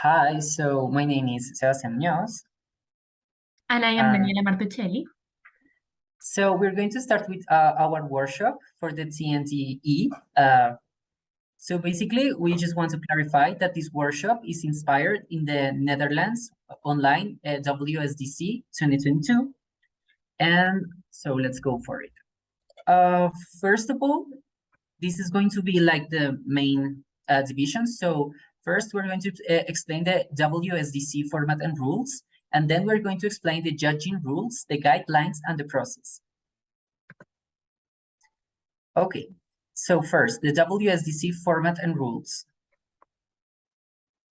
Hi, so my name is Sebastián Muñoz. And I am Daniela Martuccelli. So we're going to start with our workshop for the TNDE. So basically, we just want to clarify that this workshop is inspired in the Netherlands online WSDC 2022. And so let's go for it. First of all, this is going to be like the main division. So first, we're going to explain the WSDC format and rules, and then we're going to explain the judging rules, the guidelines, and the process. Okay, so first, the WSDC format and rules.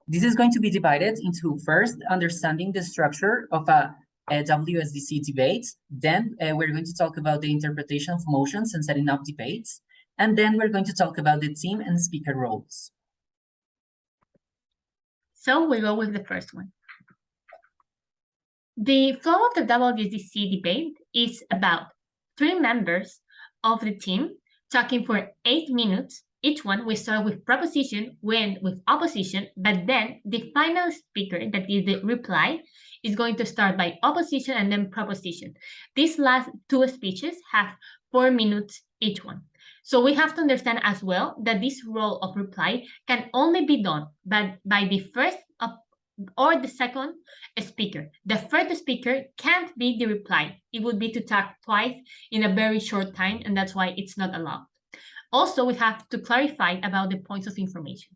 This is going to be divided into first, understanding the structure of a WSDC debate. Then we're going to talk about the interpretation of motions and setting up debates. And then we're going to talk about the team and speaker roles. So we go with the first one. The flow of the WCDC debate is about 3 members of the team talking for 8 minutes. Each one, we start with proposition, we end with opposition, but then the final speaker, that is the reply, is going to start by opposition and then proposition. These last 2 speeches have 4 minutes each one. So we have to understand as well that this role of reply can only be done by the first or the second speaker. The first speaker can't be the reply. It would be to talk twice in a very short time, and that's why it's not allowed. Also, we have to clarify about the points of information.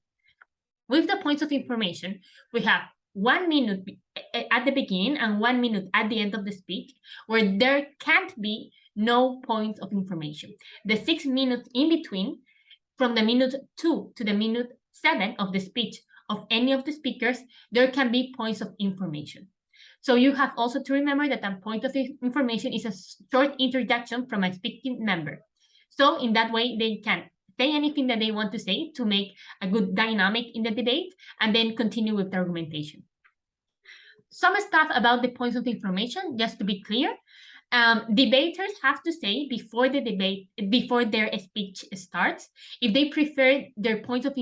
With the points of information, we have 1 minute at the beginning and 1 minute at the end of the speech, where there can't be no points of information. The 6 minutes in between, from the minute 2 to the minute 7 of the speech of any of the speakers, there can be points of information. So you have also to remember that a point of information is a short introduction from a speaking member. So in that way, they can say anything that they want to say to make a good dynamic in the debate and then continue with the argumentation. Some stuff about the points of information, just to be clear. Debaters have to say before the debate, before their speech starts, if they prefer their points of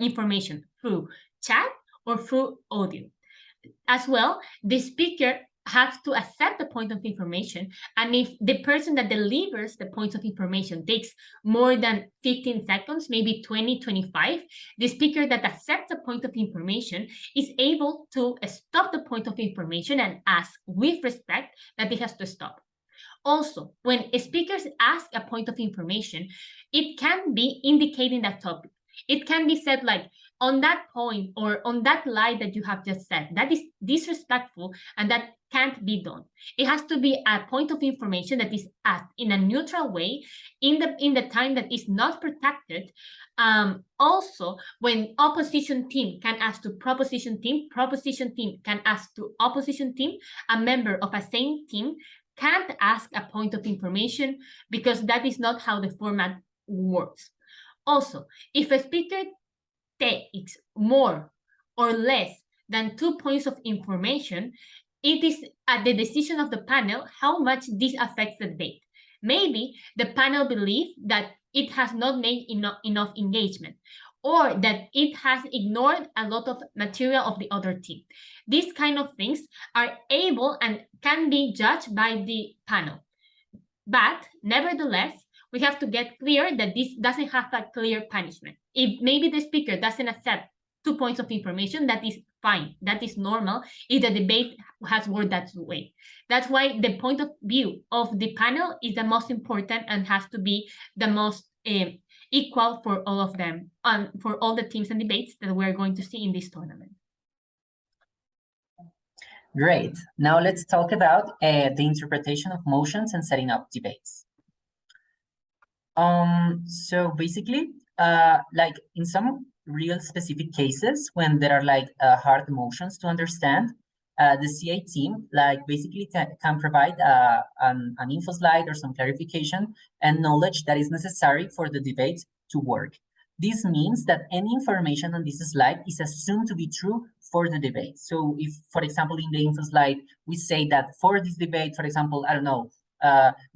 information through chat or through audio. As well, the speaker has to accept the point of information, and if the person that delivers the points of information takes more than 15 seconds, maybe 20, 25, the speaker that accepts the point of information is able to stop the point of information and ask with respect that it has to stop. Also, when speakers ask a point of information, it can be indicating that topic. It can be said like, on that point or on that lie that you have just said, that is disrespectful and that can't be done. It has to be a point of information that is asked in a neutral way in the time that is not protected. Also, when opposition team can ask to proposition team can ask to opposition team, a member of a same team can't ask a point of information because that is not how the format works. Also, if a speaker takes more or less than 2 points of information, it is at the decision of the panel how much this affects the debate. Maybe the panel believes that it has not made enough engagement, or that it has ignored a lot of material of the other team. These kind of things are able and can be judged by the panel. But nevertheless, we have to get clear that this doesn't have a clear punishment. If maybe the speaker doesn't accept 2 points of information, that is fine. That is normal if the debate has worked that way. That's why the point of view of the panel is the most important and has to be the most equal for all of them, and for all the teams and debates that we're going to see in this tournament. Great. Now let's talk about the interpretation of motions and setting up debates. So basically, like in some real specific cases, when there are like hard motions to understand, the CA team like basically can provide an info slide or some clarification and knowledge that is necessary for the debate to work. This means that any information on this slide is assumed to be true for the debate. So if, for example, in the info slide, we say that for this debate, for example, I don't know,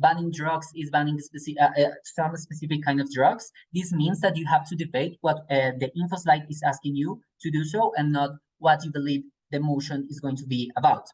banning drugs is banning some specific kind of drugs. This means that you have to debate what the info slide is asking you to do so, and not what you believe the motion is going to be about.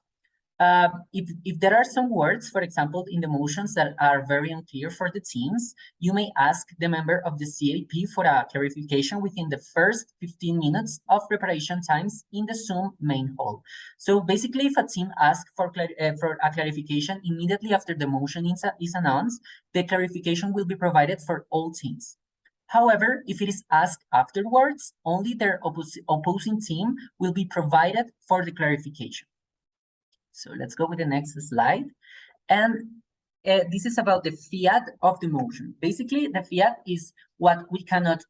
If there are some words, for example, in the motions that are very unclear for the teams, you may ask the member of the CAP for a clarification within the first 15 minutes of preparation times in the Zoom main hall. So basically, if a team asks for a clarification immediately after the motion is announced, the clarification will be provided for all teams. However, if it is asked afterwards, only their opposing team will be provided for the clarification. So let's go with the next slide. And this is about the fiat of the motion. Basically, the fiat is what we cannot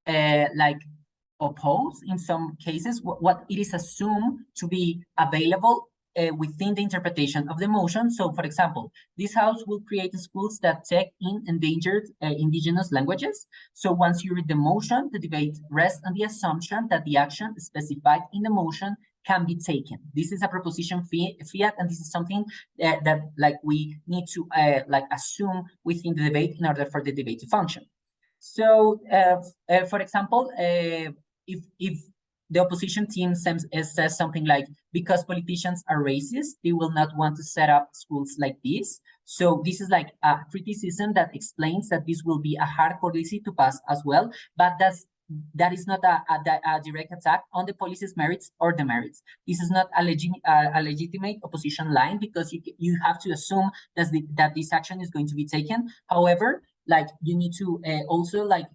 like oppose in some cases, what it is assumed to be available within the interpretation of the motion. So for example, this house will create schools that take in endangered indigenous languages. So once you read the motion, the debate rests on the assumption that the action specified in the motion can be taken. This is a proposition fiat, and this is something that like we need to like assume within the debate in order for the debate to function. So, for example, if the opposition team says something like, because politicians are racist, they will not want to set up schools like this. So this is like a criticism that explains that this will be a hard policy to pass as well, but that is not a direct attack on the policy's merits or the merits. This is not a legitimate opposition line, because you have to assume that this action is going to be taken. However, like you need to also like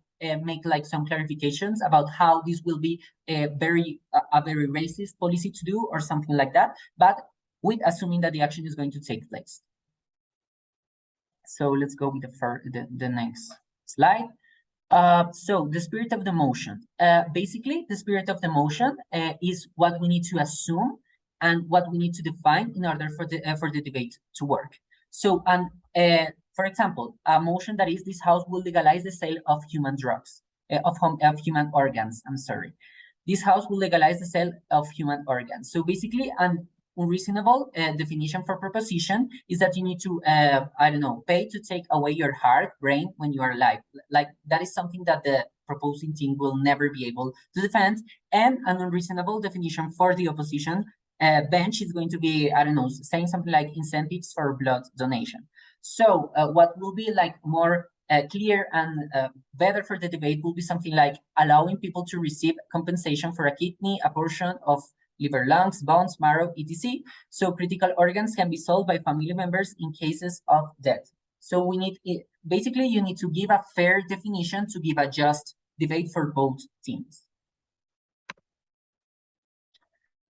make like some clarifications about how this will be a very racist policy to do or something like that, but with assuming that the action is going to take place. So let's go with the next slide. So the spirit of the motion. Basically, the spirit of the motion is what we need to assume and what we need to define in order for the debate to work. So, for example, a motion that is, this house will legalize the sale of human drugs, of human organs. I'm sorry. This house will legalize the sale of human organs. So basically, an unreasonable definition for proposition is that you need to, I don't know, pay to take away your heart, brain when you are alive. Like that is something that the proposing team will never be able to defend. And an unreasonable definition for the opposition bench is going to be, I don't know, saying something like incentives for blood donation. So what will be like more clear and better for the debate will be something like allowing people to receive compensation for a kidney, a portion of liver, lungs, bones, marrow, etc. So critical organs can be sold by family members in cases of death. So we need, basically you need to give a fair definition to give a just debate for both teams.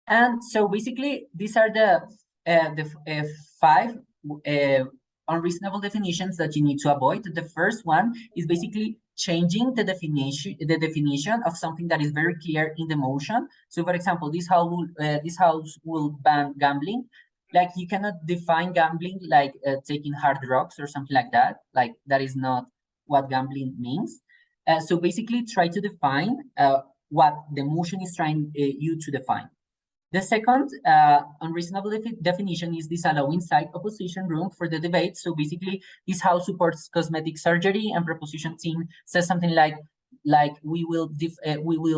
And so basically these are the 5 unreasonable definitions that you need to avoid. The first one is basically changing the definition of something that is very clear in the motion. So for example, this house will ban gambling. Like you cannot define gambling like taking hard drugs or something like that. Like that is not what gambling means. So basically try to define what the motion is trying you to define. The second unreasonable definition is disallowing side opposition room for the debate. So basically, this house supports cosmetic surgery, and proposition team says something like we will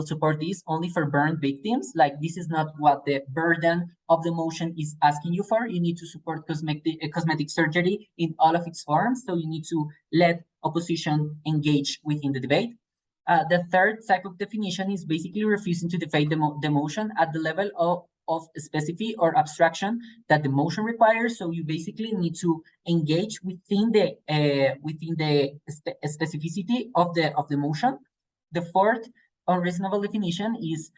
support this only for burn victims. Like this is not what the burden of the motion is asking you for. You need to support cosmetic surgery in all of its forms. So you need to let opposition engage within the debate. The third type of definition is basically refusing to define the motion at the level of specificity or abstraction that the motion requires. So you basically need to engage within the specificity of the motion. The fourth unreasonable definition is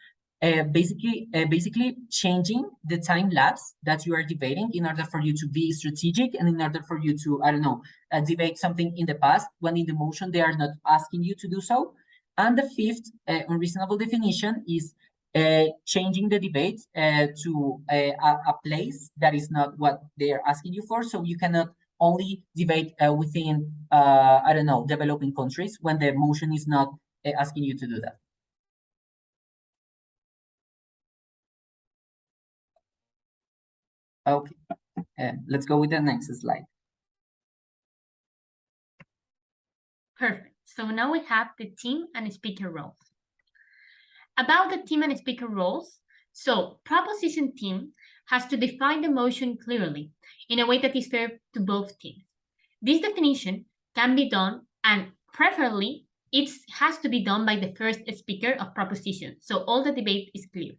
basically changing the time lapse that you are debating in order for you to be strategic and in order for you to, I don't know, debate something in the past when in the motion they are not asking you to do so. And the fifth unreasonable definition is changing the debate to a place that is not what they are asking you for. So you cannot only debate within, I don't know, developing countries when the motion is not asking you to do that. Okay, let's go with the next slide. Perfect. So now we have the team and speaker roles. About the team and speaker roles, So proposition team has to define the motion clearly in a way that is fair to both teams. This definition can be done, and preferably it has to be done by the first speaker of proposition, so all the debate is clear.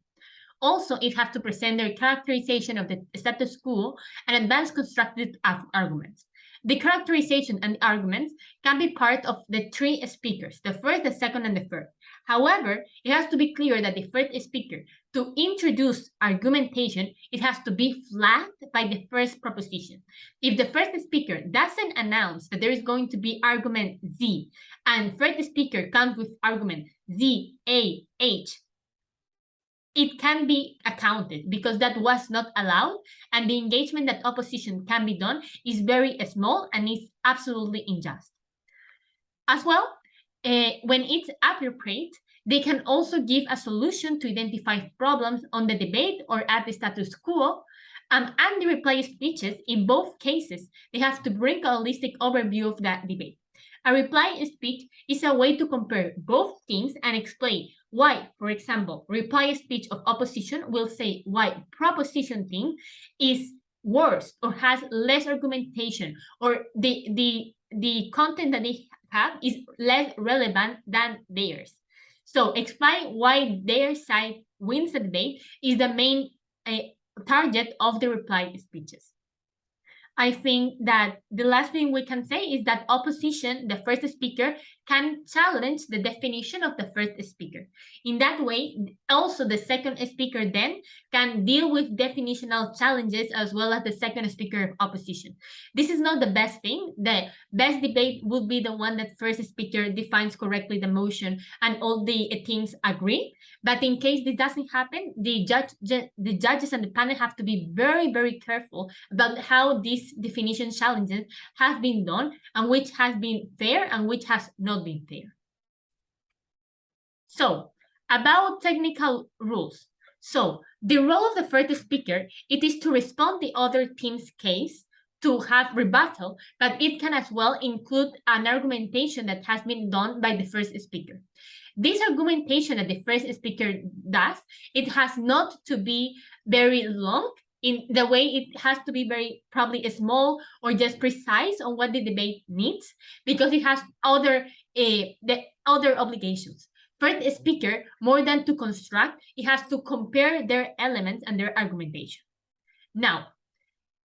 Also, it has to present their characterization of the status quo and advance constructed arguments. The characterization and arguments can be part of the three speakers, the first, the second, and the third. However, it has to be clear that the first speaker, to introduce argumentation, it has to be flagged by the first proposition. If the first speaker doesn't announce that there is going to be argument Z, and first speaker comes with argument Z, A, H, it can be accounted because that was not allowed, and the engagement that opposition can be done is very small and is absolutely unjust. As well, when it's appropriate, they can also give a solution to identify problems on the debate or at the status quo, and the reply speeches, in both cases, they have to bring a holistic overview of that debate. A reply speech is a way to compare both teams and explain why, for example, reply speech of opposition will say why proposition team is worse or has less argumentation, or the content that they have is less relevant than theirs. So explain why their side wins the debate is the main target of the reply speeches. I think that the last thing we can say is that opposition, the first speaker, can challenge the definition of the first speaker. In that way, also the second speaker then can deal with definitional challenges as well as the second speaker of opposition. This is not the best thing. The best debate would be the one that first speaker defines correctly the motion and all the teams agree. But in case this doesn't happen, the judges and the panel have to be very, very careful about how these definition challenges have been done and which has been fair and which has not been fair. So, about technical rules. So, the role of the first speaker, it is to respond the other team's case, to have rebuttal, but it can as well include an argumentation that has been done by the first speaker. This argumentation that the first speaker does, it has not to be very long in the way it has to be very probably small or just precise on what the debate needs, because it has other obligations. First speaker, more than to construct, it has to compare their elements and their argumentation. Now,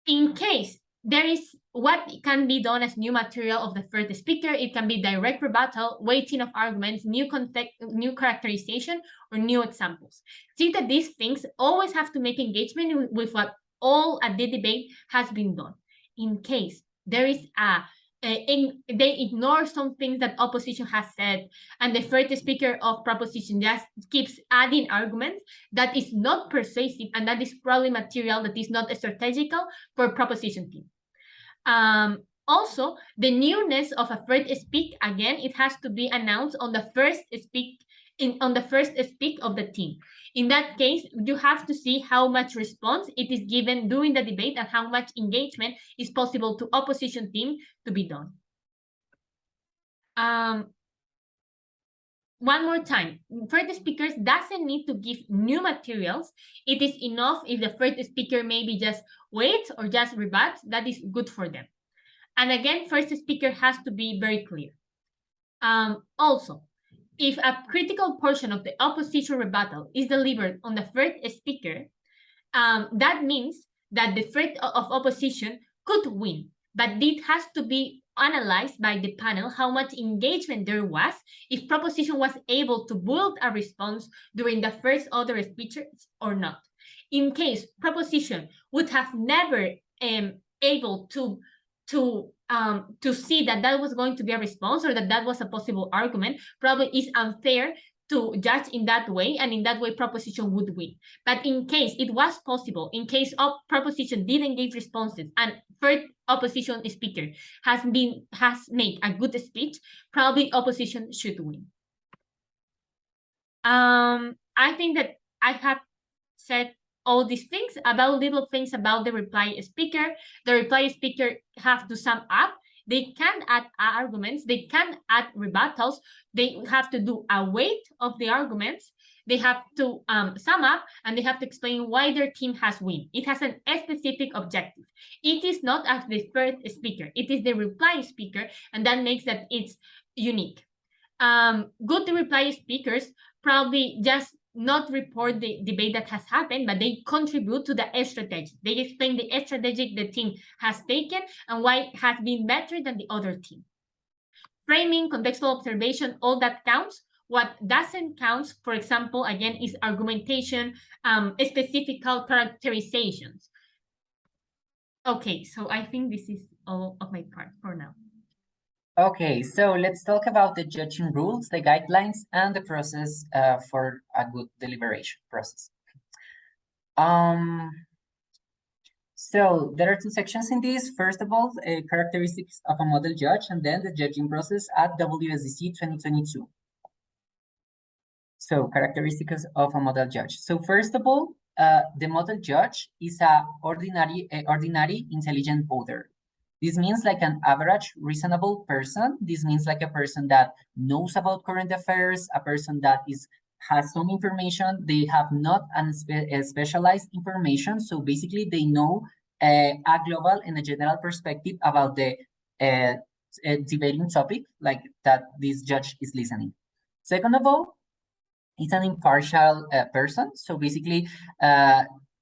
in case there is what can be done as new material of the first speaker, it can be direct rebuttal, weighting of arguments, new context, new characterization, or new examples. See that these things always have to make engagement with what all at the debate has been done. In case there is they ignore some things that opposition has said, and the first speaker of proposition just keeps adding arguments, that is not persuasive, and that is probably material that is not strategical for proposition team. Also, the newness of a first speak, again, it has to be announced on the first speak of the team. In that case, you have to see how much response it is given during the debate and how much engagement is possible to opposition team to be done. One more time, first speakers doesn't need to give new materials. It is enough if the first speaker maybe just waits or just rebuts. That is good for them. And again, first speaker has to be very clear. Also, if a critical portion of the opposition rebuttal is delivered on the first speaker, that means that the threat of opposition could win, but it has to be analyzed by the panel how much engagement there was, if proposition was able to build a response during the first other speeches or not. In case proposition would have never able to see that was going to be a response or that was a possible argument, probably is unfair to judge in that way, and in that way proposition would win. But in case it was possible, in case of proposition didn't give responses and third opposition speaker has made a good speech, probably opposition should win. I think that I have said all these things about little things about the reply speaker. The reply speaker have to sum up They can add arguments, they can add rebuttals, they have to do a weight of the arguments, they have to sum up, and they have to explain why their team has won. It has a specific objective. It is not as the first speaker, it is the reply speaker, and that makes that it's unique. Good reply speakers probably just not report the debate that has happened, but they contribute to the strategy. They explain the strategy the team has taken and why it has been better than the other team. Framing, contextual observation, all that counts. What doesn't count, for example, again, is argumentation, specific characterizations. Okay, so I think this is all of my part for now. Okay, so let's talk about the judging rules, the guidelines, and the process for a good deliberation process. So there are two sections in this. First of all, characteristics of a model judge, and then the judging process at WSDC 2022. So characteristics of a model judge. So first of all, the model judge is a ordinary intelligent voter. This means like an average reasonable person. This means like a person that knows about current affairs, a person that has some information. They have not a specialized information. So basically they know a global and a general perspective about the debating topic like that this judge is listening. Second of all, it's an impartial person. So basically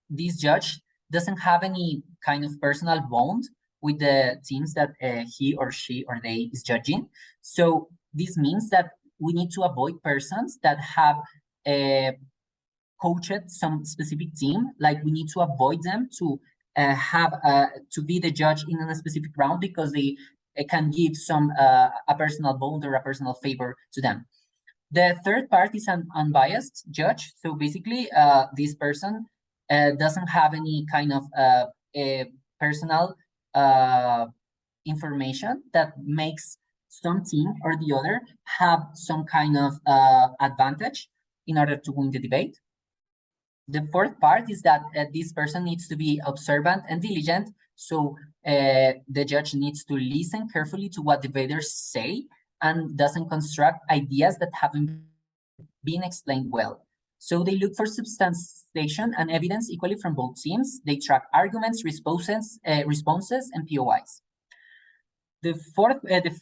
this judge doesn't have any kind of personal bond with the teams that he or she or they is judging. So this means that we need to avoid persons that have coached some specific team. Like we need to avoid them to to be the judge in a specific round because they can give some a personal bond or a personal favor to them. The third part is an unbiased judge. So basically, this person doesn't have any kind of personal information that makes some team or the other have some kind of advantage in order to win the debate. The fourth part is that this person needs to be observant and diligent. So the judge needs to listen carefully to what debaters say and doesn't construct ideas that haven't been explained well. So they look for substantiation and evidence equally from both teams. They track arguments, responses, and POIs. The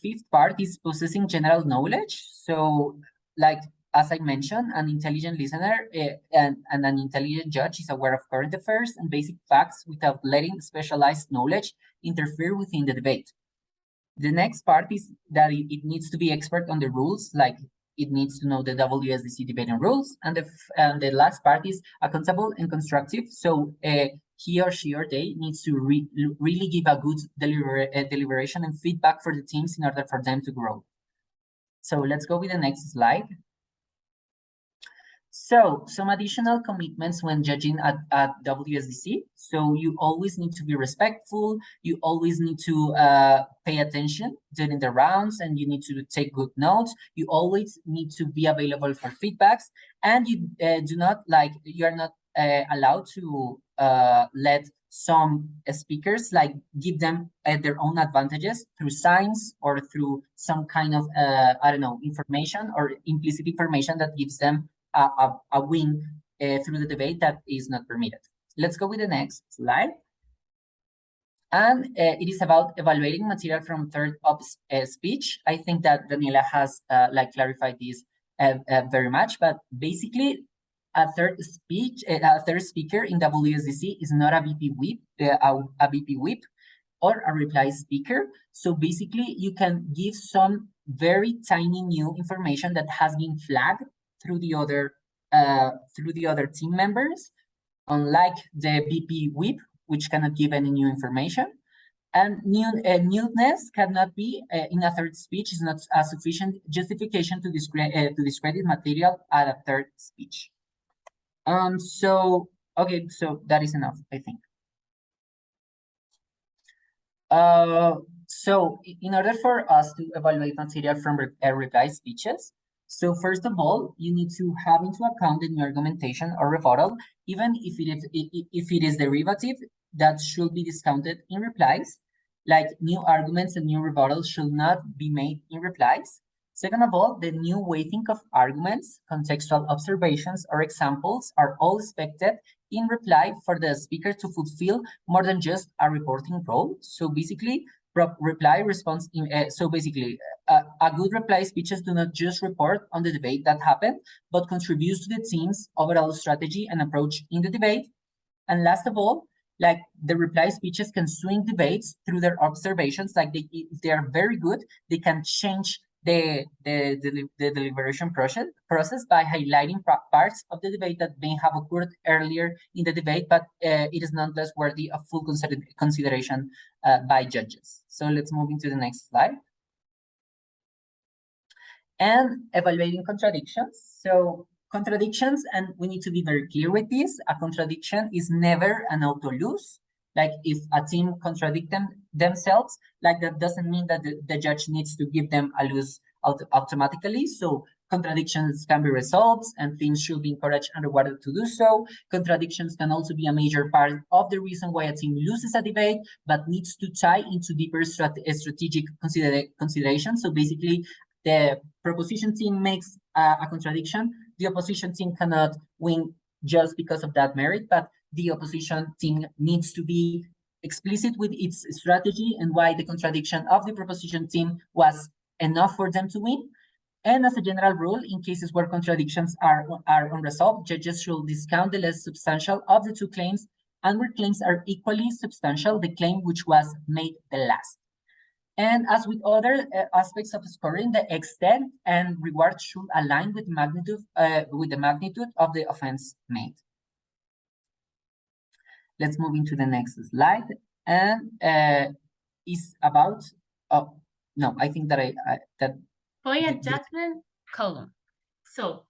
fifth part is possessing general knowledge. So, like as I mentioned, an intelligent listener and an intelligent judge is aware of current affairs and basic facts without letting specialized knowledge interfere within the debate. The next part is that it needs to be expert on the rules, like it needs to know the WSDC debating rules. And the last part is accountable and constructive. So he or she or they needs to really give a good deliberation and feedback for the teams in order for them to grow. So let's go with the next slide. So some additional commitments when judging at WSDC. So you always need to be respectful. You always need to pay attention during the rounds, and you need to take good notes. You always need to be available for feedbacks, and you you are not allowed to let some speakers like give them their own advantages through signs or through some kind of I don't know, information or implicit information that gives them a win through the debate that is not permitted. Let's go with the next slide. And it is about evaluating material from third speech. I think that Daniela has clarified this very much, but basically a third speaker in WSDC is not a VP whip, a VP whip or a reply speaker. So basically you can give some very tiny new information that has been flagged through the other team members, unlike the VP whip, which cannot give any new information. And newness cannot be in a third speech is not a sufficient justification to discredit material at a third speech. So okay, so that is enough, I think. So in order for us to evaluate material from reply speeches, so first of all, you need to have into account the new argumentation or rebuttal, even if it is derivative, that should be discounted in replies. like new arguments and new rebuttals should not be made in replies. Second of all, the new weighting of arguments, contextual observations, or examples are all expected in reply for the speaker to fulfill more than just a reporting role. So basically, reply response a good reply speeches do not just report on the debate that happened, but contributes to the team's overall strategy and approach in the debate. And last of all, like the reply speeches can swing debates through their observations. Like if they are very good, they can change the deliberation process by highlighting parts of the debate that may have occurred earlier in the debate, but it is nonetheless worthy of full consideration by judges. So let's move into the next slide. And evaluating contradictions. So contradictions, and we need to be very clear with this, a contradiction is never an auto-lose. Like if a team contradict themselves, like that doesn't mean that the judge needs to give them a lose automatically. So contradictions can be resolved and teams should be encouraged and rewarded to do so. Contradictions can also be a major part of the reason why a team loses a debate, but needs to tie into deeper strategic considerations. So basically, the proposition team makes a contradiction. The opposition team cannot win just because of that merit, but the opposition team needs to be explicit with its strategy and why the contradiction of the proposition team was enough for them to win. And as a general rule, in cases where contradictions are unresolved, judges should discount the less substantial of the two claims, and where claims are equally substantial, the claim which was made the last. And as with other aspects of scoring, the extent and reward should align with the magnitude of the offense made. Let's move into the next slide, and is about. Oh no, I think that point adjustment column. So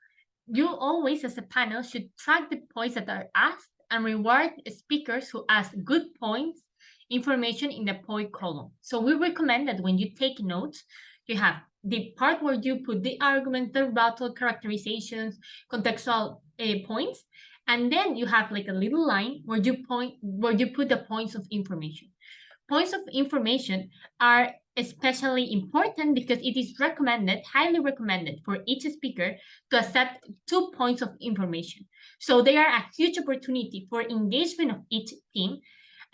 you always, as a panel, should track the points that are asked and reward speakers who ask good points information in the point column. So we recommend that when you take notes, you have the part where you put the argument, the rebuttal, characterizations, contextual points, and then you have like a little line where you put the points of information. Points of information are especially important because it is recommended, highly recommended, for each speaker to accept 2 points of information. So they are a huge opportunity for engagement of each team.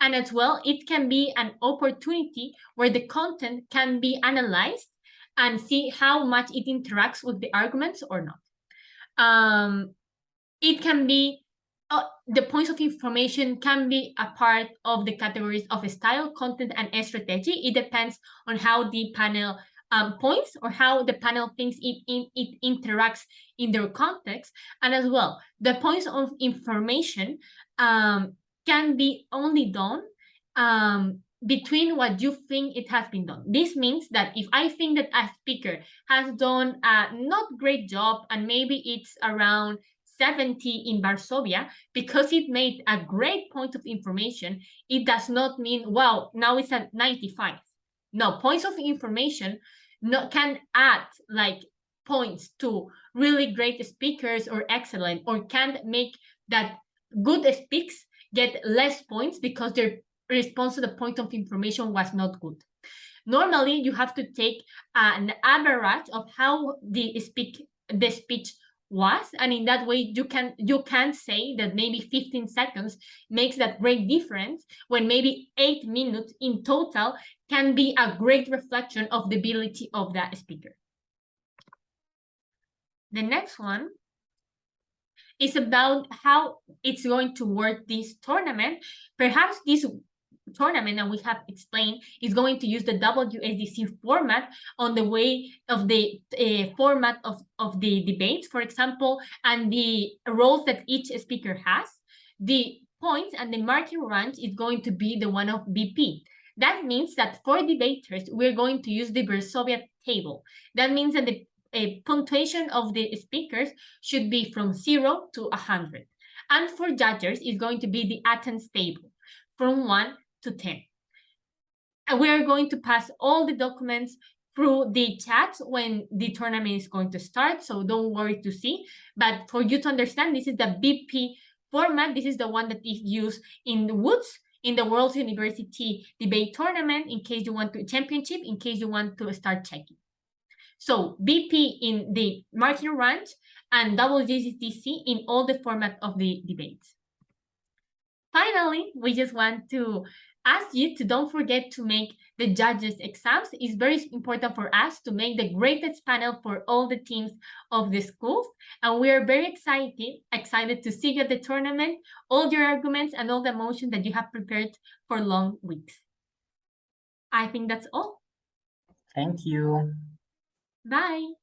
And as well, it can be an opportunity where the content can be analyzed and see how much it interacts with the arguments or not. It can be, the points of information can be a part of the categories of style, content, and strategy. It depends on how the panel points or how the panel thinks it interacts in their context. And as well, the points of information can be only done between what you think it has been done. This means that if I think that a speaker has done a not great job and maybe it's around 70 in Varsovia, because it made a great point of information, it does not mean, wow, now it's at 95. No, points of information can add like points to really great speakers or excellent, or can make that good speaks get less points because their response to the point of information was not good. Normally, you have to take an average of how the speech was, and in that way you can say that maybe 15 seconds makes that great difference, when maybe 8 minutes in total can be a great reflection of the ability of that speaker. The next one is about how it's going to work this tournament. Perhaps this tournament, and we have explained, is going to use the WCDC format on the way of the format of the debates, for example, and the roles that each speaker has. The points and the marking range is going to be the one of BP. That means that for debaters, we're going to use the Varsovia table. That means that the punctuation of the speakers should be from 0 to 100. And for judges, it's going to be the Athens table from 1 to 10. And we are going to pass all the documents through the chat when the tournament is going to start, so don't worry to see. But for you to understand, this is the BP format. This is the one that is used in the Woods, in the World University Debate Tournament in case you want to championship, in case you want to start checking. So BP in the marking range and WCDC in all the format of the debates. Finally, we just want to ask you to don't forget to make the judges exams. It's very important for us to make the greatest panel for all the teams of the schools. And we are very excited to see you at the tournament, all your arguments and all the emotion that you have prepared for long weeks. I think that's all. Thank you. Bye.